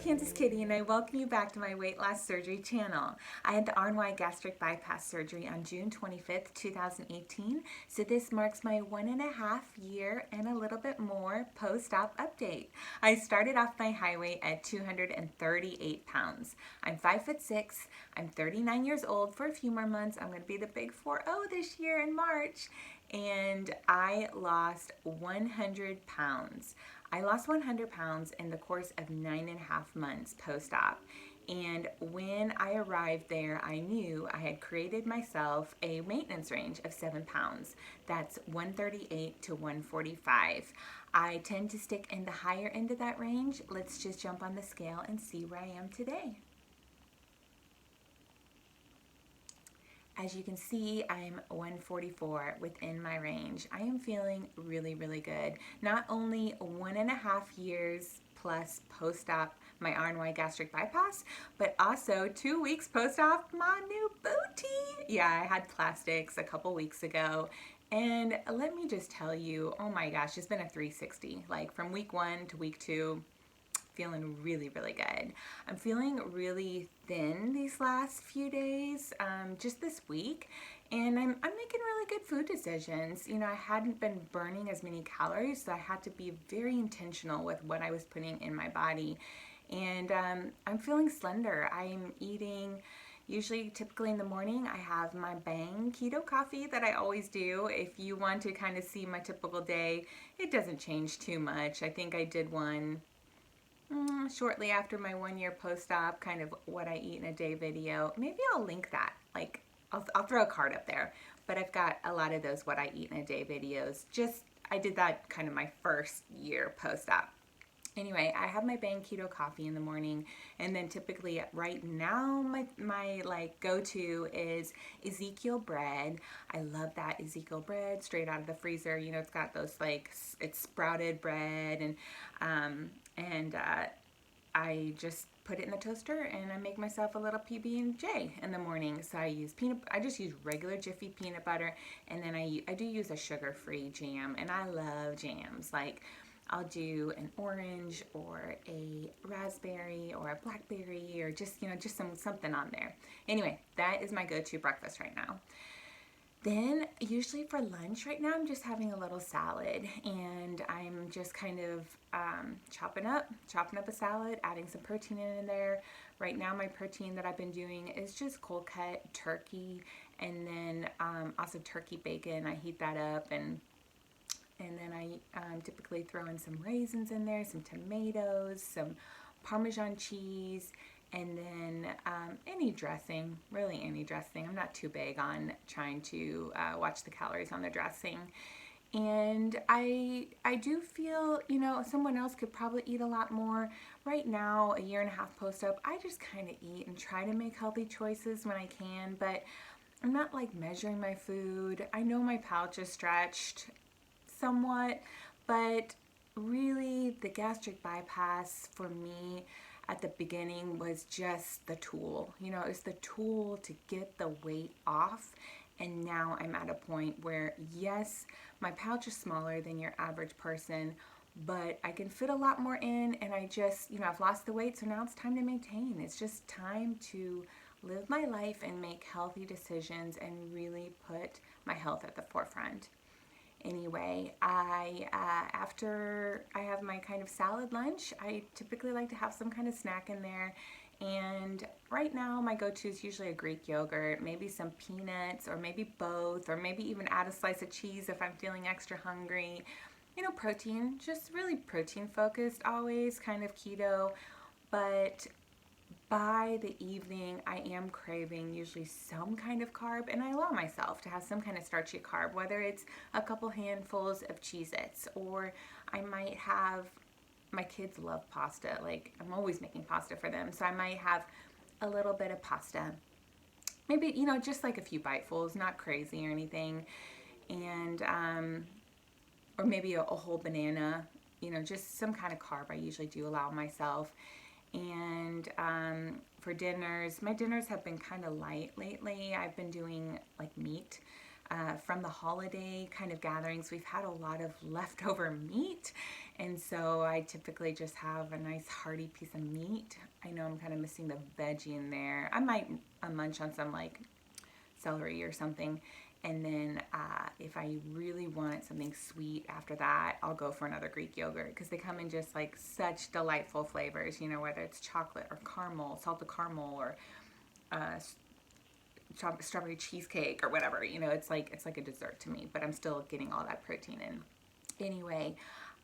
Kansas Kitty, and I welcome you back to my weight loss surgery channel. I had the RNY Gastric Bypass surgery on June 25th, 2018, so this marks my 1.5 year and a little bit more post-op update. I started off my high weight at 238 pounds. I'm 5'6", I'm 39 years old. For a few more months, I'm going to be the big 4-0 this year in March, and I lost 100 pounds. I lost 100 pounds in the course of 9.5 months post-op. And when I arrived there, I knew I had created myself a maintenance range of 7 pounds. That's 138 to 145. I tend to stick in the higher end of that range. Let's just jump on the scale and see where I am today. As you can see, I'm 144 within my range. I am feeling really, really good. Not only 1.5 years plus post-op my RNY Gastric Bypass, but also 2 weeks post-op my new booty. Yeah, I had plastics a couple weeks ago. And let me just tell you, oh my gosh, it's been a 360. Like from week 1 to week 2, feeling really, really good. I'm feeling really thin these last few days, just this week, and I'm making really good food decisions. You know, I hadn't been burning as many calories, so I had to be very intentional with what I was putting in my body, and I'm feeling slender. I'm eating typically in the morning, I have my Bang keto coffee that I always do. If you want to kind of see my typical day, it doesn't change too much. I think I did one shortly after my 1 year post-op, kind of what I eat in a day video. Maybe I'll link that. Like, I'll throw a card up there. But I've got a lot of those what I eat in a day videos. I did that kind of my first year post-op. Anyway, I have my Bang keto coffee in the morning, and then typically right now my like go-to is Ezekiel bread. I love that Ezekiel bread straight out of the freezer. You know, it's got those it's sprouted bread, and I just put it in the toaster and I make myself a little PB&J in the morning. So I just use regular Jiffy peanut butter, and then I do use a sugar-free jam, and I love jams. Like, I'll do an orange or a raspberry or a blackberry, or just something on there. Anyway, that is my go-to breakfast right now. Then usually for lunch right now, I'm just having a little salad, and I'm just kind of chopping up a salad, adding some protein in there. Right now, my protein that I've been doing is just cold cut turkey, and then also turkey bacon. I heat that up, and then I typically throw in some raisins in there, some tomatoes, some Parmesan cheese, and then any dressing, really any dressing. I'm not too big on trying to watch the calories on the dressing. And I do feel, you know, someone else could probably eat a lot more. Right now, a 1.5 years post-op, I just kind of eat and try to make healthy choices when I can, but I'm not like measuring my food. I know my pouch is stretched somewhat, but really the gastric bypass for me at the beginning was just the tool. You know, it's the tool to get the weight off. And now I'm at a point where, yes, my pouch is smaller than your average person, but I can fit a lot more in, and I've lost the weight, so now it's time to maintain. It's just time to live my life and make healthy decisions and really put my health at the forefront. Anyway, after I have my kind of salad lunch, I typically like to have some kind of snack in there. And right now, my go-to is usually a Greek yogurt, maybe some peanuts, or maybe both, or maybe even add a slice of cheese if I'm feeling extra hungry. You know, protein, just really protein focused, always kind of keto. But by the evening, I am craving usually some kind of carb, and I allow myself to have some kind of starchy carb, whether it's a couple handfuls of Cheez-Its, or I might have, my kids love pasta. Like, I'm always making pasta for them, so I might have a little bit of pasta. Maybe, you know, just like a few bitefuls, not crazy or anything. And, or maybe a whole banana, you know, just some kind of carb I usually do allow myself. And for dinners, my dinners have been kind of light lately. I've been doing like meat. from the holiday kind of gatherings, we've had a lot of leftover meat. And so I typically just have a nice hearty piece of meat. I know I'm kind of missing the veggie in there. I might munch on some like celery or something. And then if I really want something sweet after that, I'll go for another Greek yogurt because they come in just like such delightful flavors, you know, whether it's chocolate or caramel, salted caramel, or uh, strawberry cheesecake or whatever. You know, it's like a dessert to me, but I'm still getting all that protein in. Anyway,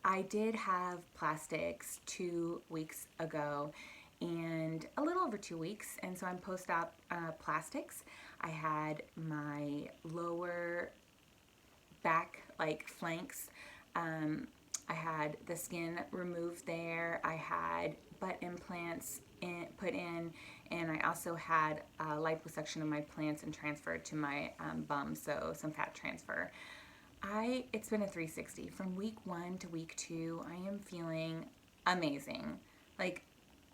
I did have plastics 2 weeks ago and a little over 2 weeks, and so I'm post-op plastics. I had my lower back, like flanks, I had the skin removed there. I had butt implants put in, and I also had liposuction of my plants and transferred to my bum, so some fat transfer. It's been a 360 from week 1 to week 2. I am feeling amazing. Like,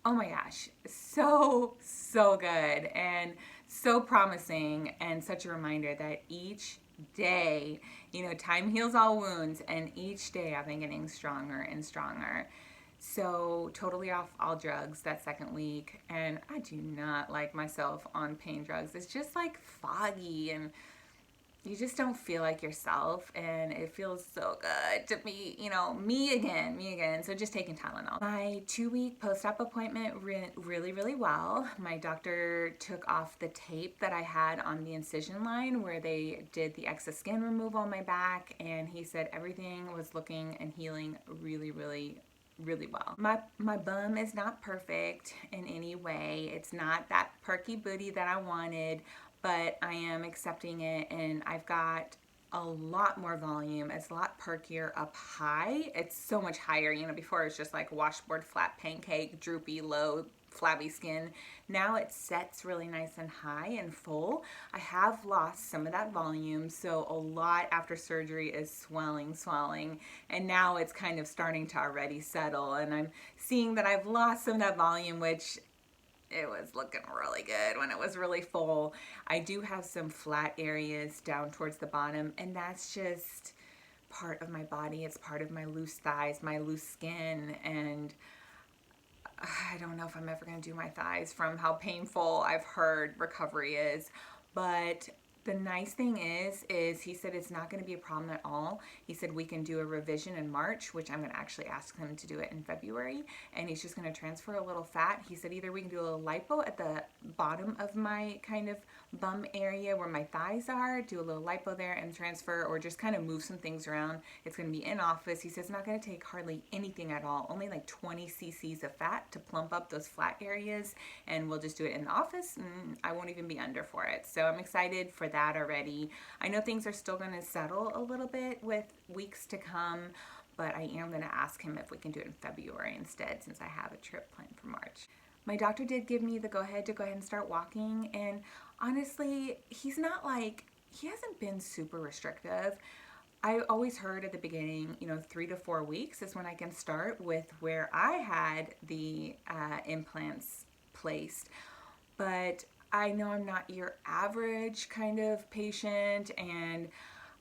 oh my gosh, so good and so promising, and such a reminder that each day, you know, time heals all wounds, and each day I've been getting stronger and stronger. So totally off all drugs that second week, and I do not like myself on pain drugs. It's just like foggy, and you just don't feel like yourself, and it feels so good to be, you know, me again. So just taking Tylenol. My 2-week post-op appointment went really well. My doctor took off the tape that I had on the incision line where they did the excess skin removal on my back, and he said everything was looking and healing really well. My bum is not perfect in any way. It's not that perky booty that I wanted, but I am accepting it, and I've got a lot more volume. It's a lot perkier up high. It's so much higher. You know, before it was just like washboard flat pancake, droopy, low, flabby skin. Now it sets really nice and high and full. I have lost some of that volume, so a lot after surgery is swelling, and now it's kind of starting to already settle, and I'm seeing that I've lost some of that volume, which it was looking really good when it was really full. I do have some flat areas down towards the bottom, and that's just part of my body. It's part of my loose thighs, my loose skin, and I don't know if I'm ever going to do my thighs from how painful I've heard recovery is. But the nice thing is he said it's not going to be a problem at all. He said we can do a revision in March, which I'm going to actually ask him to do it in February, and he's just going to transfer a little fat. He said either we can do a little lipo at the bottom of my kind of bum area where my thighs are, do a little lipo there and transfer, or just kind of move some things around. It's going to be in office. He says it's not going to take hardly anything at all, only like 20 cc's of fat to plump up those flat areas, and we'll just do it in the office, and I won't even be under for it. So I'm excited for that already. I know things are still going to settle a little bit with weeks to come, but I am going to ask him if we can do it in February instead, since I have a trip planned for March. My doctor did give me the go ahead and start walking, and honestly, he hasn't been super restrictive. I always heard at the beginning, 3 to 4 weeks is when I can start with where I had the implants placed. But I know I'm not your average kind of patient, and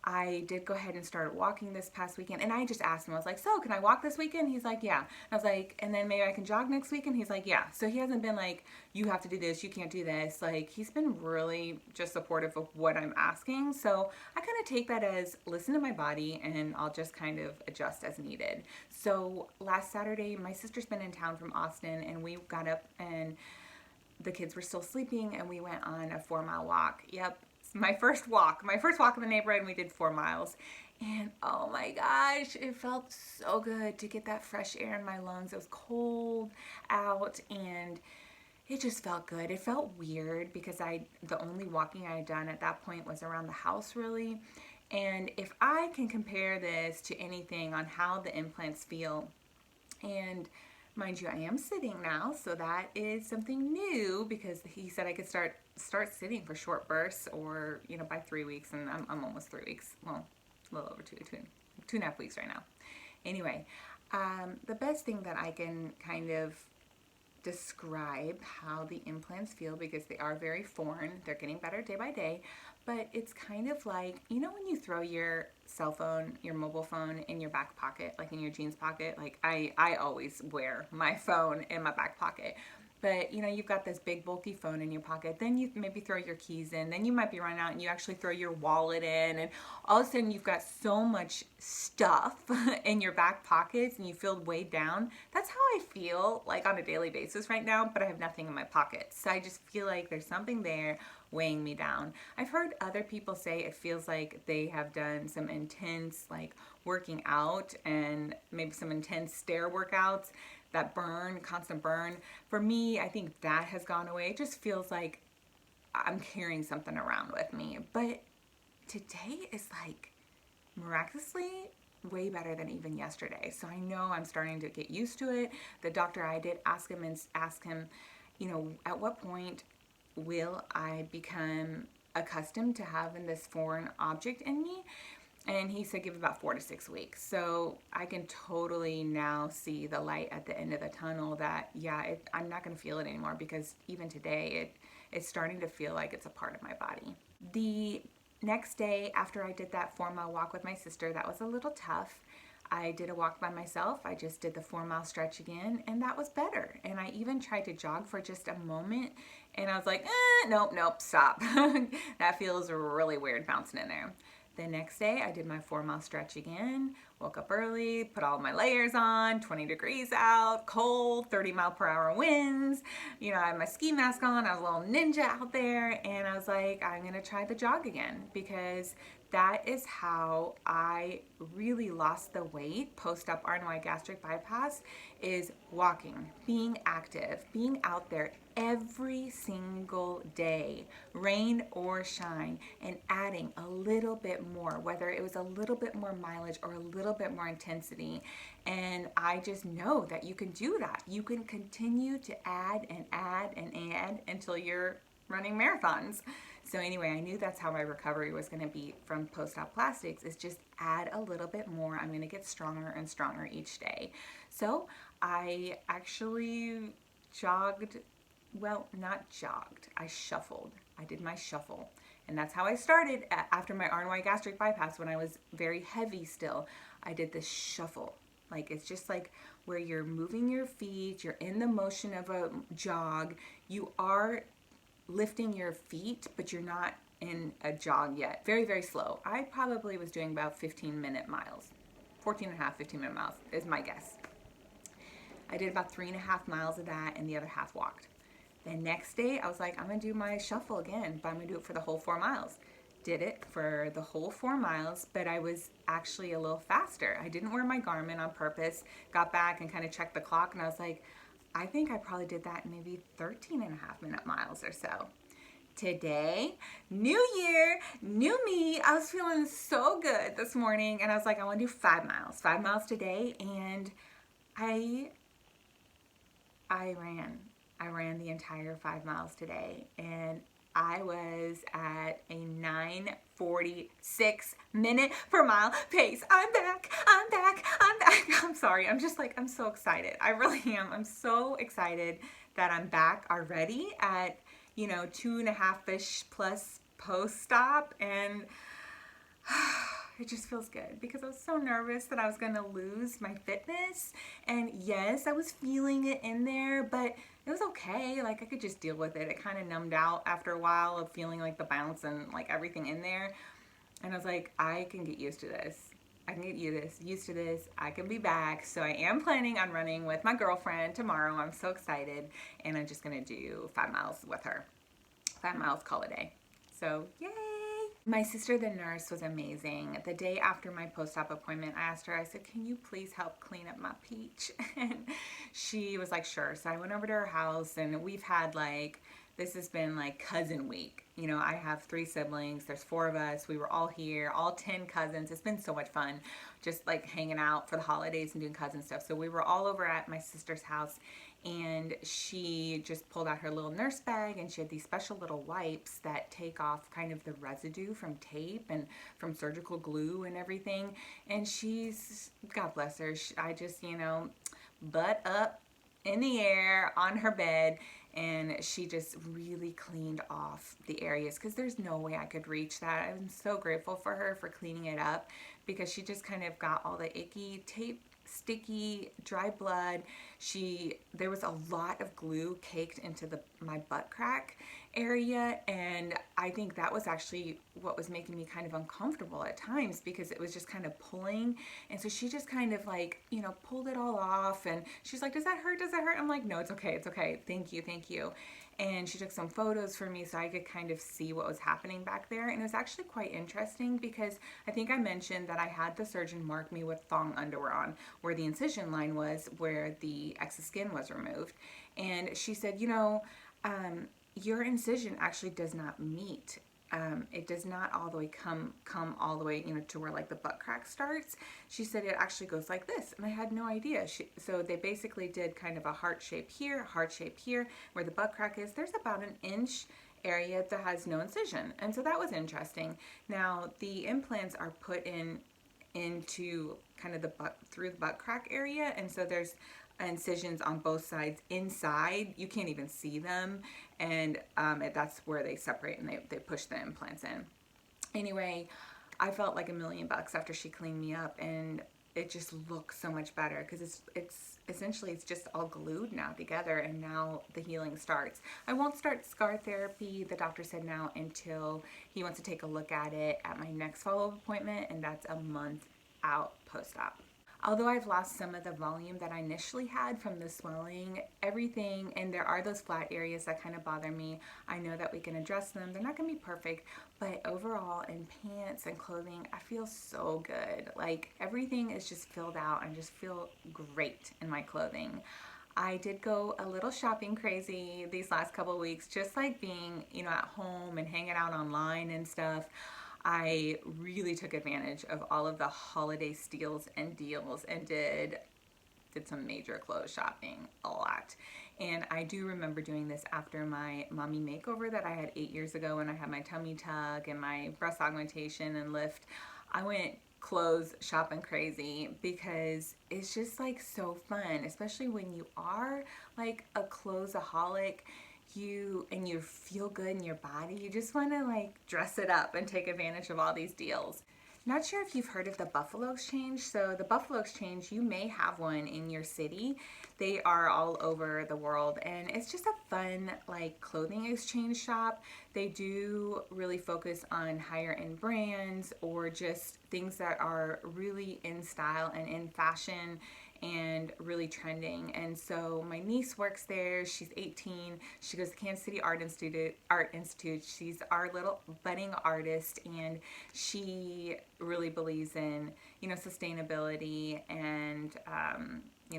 I did go ahead and start walking this past weekend, and I just asked him, I was like, so can I walk this weekend? He's like, yeah. And I was like, and then maybe I can jog next weekend? He's like, yeah. So he hasn't been like, you have to do this, you can't do this. Like, he's been really just supportive of what I'm asking. So I kind of take that as listen to my body, and I'll just kind of adjust as needed. So last Saturday, my sister's been in town from Austin, and we got up, and the kids were still sleeping, and we went on a 4-mile walk. Yep. My first walk in the neighborhood, and we did 4 miles. And oh my gosh, it felt so good to get that fresh air in my lungs. It was cold out, and it just felt good. It felt weird because the only walking I had done at that point was around the house, really. And if I can compare this to anything on how the implants feel, and mind you, I am sitting now, so that is something new, because he said I could start sitting for short bursts, or by 3 weeks, and I'm almost 3 weeks. Well, a little over 2.5 weeks right now. Anyway, the best thing that I can kind of describe how the implants feel because they are very foreign. They're getting better day by day, but it's kind of like, you know, when you throw your cell phone, your mobile phone in your back pocket, like in your jeans pocket, like I always wear my phone in my back pocket. But you know, you've got this big bulky phone in your pocket, then you maybe throw your keys in, then you might be running out and you actually throw your wallet in, and all of a sudden you've got so much stuff in your back pockets and you feel weighed down. That's how I feel like on a daily basis right now, but I have nothing in my pockets. So I just feel like there's something there weighing me down. I've heard other people say it feels like they have done some intense like working out and maybe some intense stair workouts that burn, constant burn. For me, I think that has gone away. It just feels like I'm carrying something around with me. But today is like miraculously way better than even yesterday. So I know I'm starting to get used to it. The doctor, I did ask him, you know, at what point will I become accustomed to having this foreign object in me? And he said give it about 4 to 6 weeks. So I can totally now see the light at the end of the tunnel that, yeah, I'm not going to feel it anymore, because even today it's starting to feel like it's a part of my body. The next day after I did that 4-mile walk with my sister, that was a little tough. I did a walk by myself. I just did the 4-mile stretch again, and that was better. And I even tried to jog for just a moment, and I was like, nope, stop. That feels really weird bouncing in there. The next day, I did my 4-mile stretch again, woke up early, put all my layers on, 20 degrees out, cold, 30-mile-per-hour winds. You know, I had my ski mask on, I was a little ninja out there, and I was like, I'm gonna try the jog again, because that is how I really lost the weight post-op RNY Gastric Bypass, is walking, being active, being out there every single day, rain or shine, and adding a little bit more, whether it was a little bit more mileage or a little bit more intensity. And I just know that you can do that. You can continue to add and add and add until you're running marathons. So anyway, I knew that's how my recovery was going to be from post-op plastics, is just add a little bit more. I'm going to get stronger and stronger each day. So I actually jogged, well, not jogged, I shuffled. I did my shuffle. And that's how I started after my RNY gastric bypass, when I was very heavy still. I did this shuffle. Like, it's just like where you're moving your feet, you're in the motion of a jog, you are lifting your feet, but you're not in a jog yet. Very, very slow. I probably was doing about 15-minute miles. 14 and a half, 15-minute miles is my guess. I did about 3.5 miles of that, and the other half walked. The next day, I was like, I'm gonna do my shuffle again, but I'm gonna do it for the whole 4 miles. Did it for the whole 4 miles, but I was actually a little faster. I didn't wear my Garmin on purpose. Got back and kind of checked the clock, and I was like, I think I probably did that in maybe 13.5-minute miles or so. Today, new year, new me. I was feeling so good this morning, and I was like, I want to do 5 miles. 5 miles today, and I ran the entire 5 miles today, and I was at a 9:46 minute per mile pace. I'm back. I'm sorry. I'm just like, I'm so excited. I really am. I'm so excited that I'm back already at, 2.5-ish plus post-op, and it just feels good, because I was so nervous that I was going to lose my fitness. And yes, I was feeling it in there, but it was okay. Like, I could just deal with it. It kind of numbed out after a while of feeling like the bounce and like everything in there. And I was like, I can get used to this. I can get used to this. I can be back. So I am planning on running with my girlfriend tomorrow. I'm so excited. And I'm just going to do 5 miles with her. 5 miles, call it a day. So, yay! My sister, the nurse, was amazing. The day after my post-op appointment, I asked her, I said, can you please help clean up my peach? And she was like, sure. So I went over to her house, and we've had this has been like cousin week. I have 3 siblings. There's 4 of us. We were all here, all 10 cousins. It's been so much fun just like hanging out for the holidays and doing cousin stuff. So we were all over at my sister's house, and she just pulled out her little nurse bag, and she had these special little wipes that take off kind of the residue from tape and from surgical glue and everything. And she's, God bless her, I just, butt up in the air on her bed, and she just really cleaned off the areas because there's no way I could reach that. I'm so grateful for her for cleaning it up because she just kind of got all the icky tape, sticky, dry blood. There was a lot of glue caked into my butt crack area, and I think that was actually what was making me kind of uncomfortable at times because it was just kind of pulling. And so she just kind of like, pulled it all off, and she's like, does that hurt? Does that hurt? I'm like, no, it's okay. It's okay. Thank you. Thank you. And she took some photos for me so I could kind of see what was happening back there. And it was actually quite interesting because I think I mentioned that I had the surgeon mark me with thong underwear on where the incision line was, where the excess skin was removed. And she said, your incision actually does not meet. It does not all the way come all the way, to where like the butt crack starts. She said it actually goes like this, and I had no idea. So they basically did kind of a heart shape here, where the butt crack is. There's about an inch area that has no incision, and so that was interesting. Now the implants are put into kind of through the butt crack area, and so there's incisions on both sides inside. You can't even see them, and that's where they separate and they push the implants in. Anyway, I felt like $1,000,000 after she cleaned me up, and it just looks so much better because it's essentially it's just all glued now together, and now the healing starts. I won't start scar therapy, the doctor said, now until he wants to take a look at it at my next follow-up appointment, and that's a month out post-op. Although I've lost some of the volume that I initially had from the swelling, everything, and there are those flat areas that kind of bother me. I know that we can address them. They're not going to be perfect, but overall in pants and clothing, I feel so good. Like everything is just filled out and just feel great in my clothing. I did go a little shopping crazy these last couple of weeks, just like being, at home and hanging out online and stuff. I really took advantage of all of the holiday steals and deals and did some major clothes shopping, a lot. And I do remember doing this after my mommy makeover that I had 8 years ago when I had my tummy tuck and my breast augmentation and lift. I went clothes shopping crazy because it's just like so fun, especially when you are like a clothesaholic. You feel good in your body. You just want to like dress it up and take advantage of all these deals. Not sure if you've heard of the Buffalo Exchange. So the Buffalo Exchange, you may have one in your city. They are all over the world, and it's just a fun like clothing exchange shop. They do really focus on higher end brands or just things that are really in style and in fashion and really trending. And so my niece works there. She's 18. She goes to Kansas City Art Institute. She's our little budding artist, and she really believes in, sustainability, and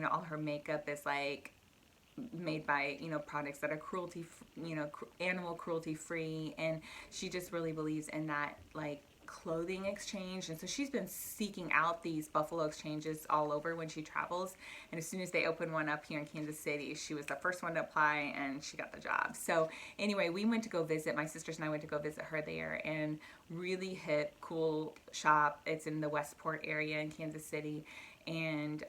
all her makeup is like made by products that are animal cruelty free, and she just really believes in that like clothing exchange. And so she's been seeking out these Buffalo Exchanges all over when she travels, and as soon as they opened one up here in Kansas City, she was the first one to apply and she got the job. So anyway, we went to go visit, my sisters and I went to go visit her there, and really hip, cool shop. It's in the Westport area in Kansas City, and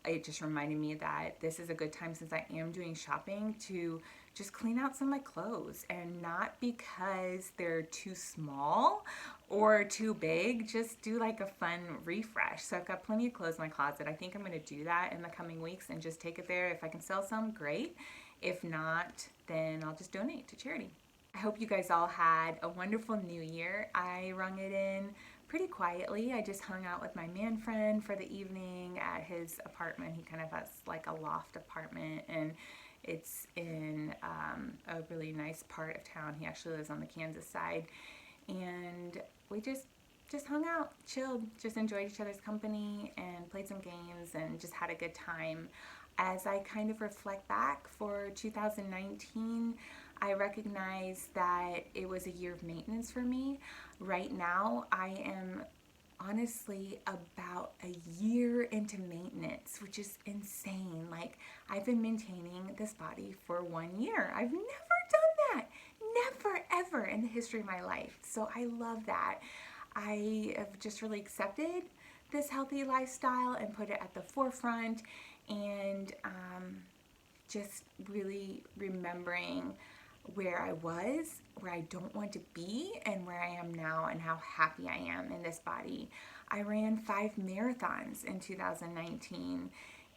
it just reminded me that this is a good time, since I am doing shopping, to just clean out some of my clothes, and not because they're too small or too big, just do like a fun refresh. So I've got plenty of clothes in my closet. I think I'm going to do that in the coming weeks and just take it there. If I can sell some, great. If not, then I'll just donate to charity. I hope you guys all had a wonderful new year. I rung it in pretty quietly. I just hung out with my man friend for the evening at his apartment. He kind of has like a loft apartment, and it's in a really nice part of town. He actually lives on the Kansas side, and we just hung out, chilled, just enjoyed each other's company and played some games and just had a good time. As I kind of reflect back for 2019, I recognize that it was a year of maintenance for me. Right now, I am honestly about a year into maintenance, which is insane. Like, I've been maintaining this body for 1 year. I've never done that. Never, ever in the history of my life. So I love that. I have just really accepted this healthy lifestyle and put it at the forefront. And just really remembering where I was, where I don't want to be, and where I am now, and how happy I am in this body. I ran 5 marathons in 2019,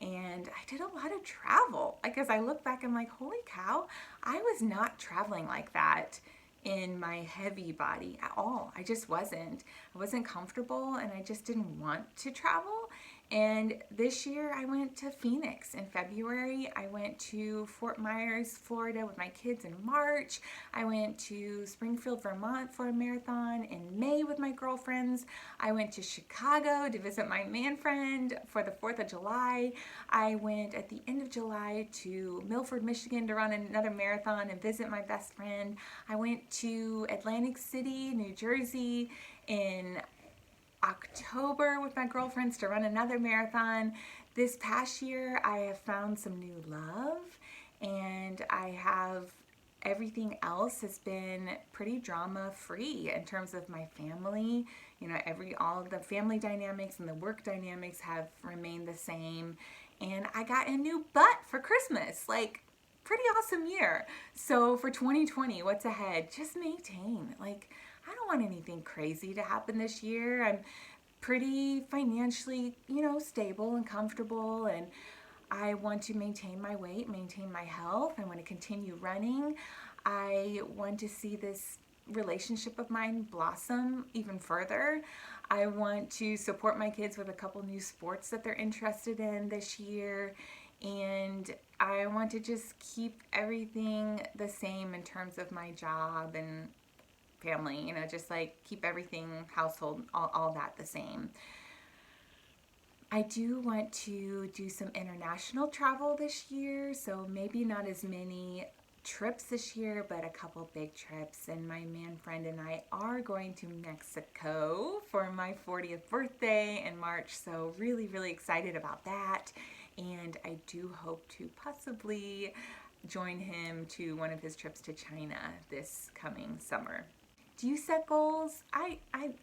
and I did a lot of travel. Like, as I look back, I'm like, holy cow, I was not traveling like that in my heavy body at all. I just wasn't. I wasn't comfortable, and I just didn't want to travel. And this year I went to Phoenix in February. I went to Fort Myers, Florida with my kids in March. I went to Springfield, Vermont for a marathon in May with my girlfriends. I went to Chicago to visit my man friend for the 4th of July. I went at the end of July to Milford, Michigan to run another marathon and visit my best friend. I went to Atlantic City, New Jersey in October with my girlfriends to run another marathon. This past year, I have found some new love, and everything else has been pretty drama free in terms of my family. You know, all of the family dynamics and the work dynamics have remained the same. And I got a new butt for Christmas. Like, pretty awesome year. So for 2020, what's ahead? Just maintain. Like, I don't want anything crazy to happen this year. I'm pretty financially, stable and comfortable, and I want to maintain my weight, maintain my health. I want to continue running. I want to see this relationship of mine blossom even further. I want to support my kids with a couple new sports that they're interested in this year. And I want to just keep everything the same in terms of my job and family, just like keep everything, household, all that the same. I do want to do some international travel this year, so maybe not as many trips this year, but a couple big trips. And my man friend and I are going to Mexico for my 40th birthday in March, so really, really excited about that. And I do hope to possibly join him to one of his trips to China this coming summer. Do you set goals? I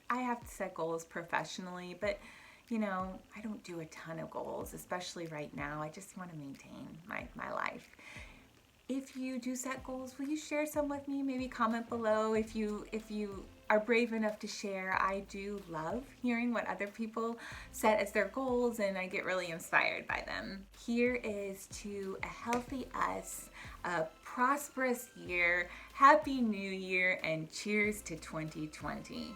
have to set goals professionally, but I don't do a ton of goals, especially right now. I just want to maintain my life. If you do set goals, will you share some with me? Maybe comment below if you are brave enough to share. I do love hearing what other people set as their goals, and I get really inspired by them. Here is to a healthy us, a prosperous year, happy new year, and cheers to 2020.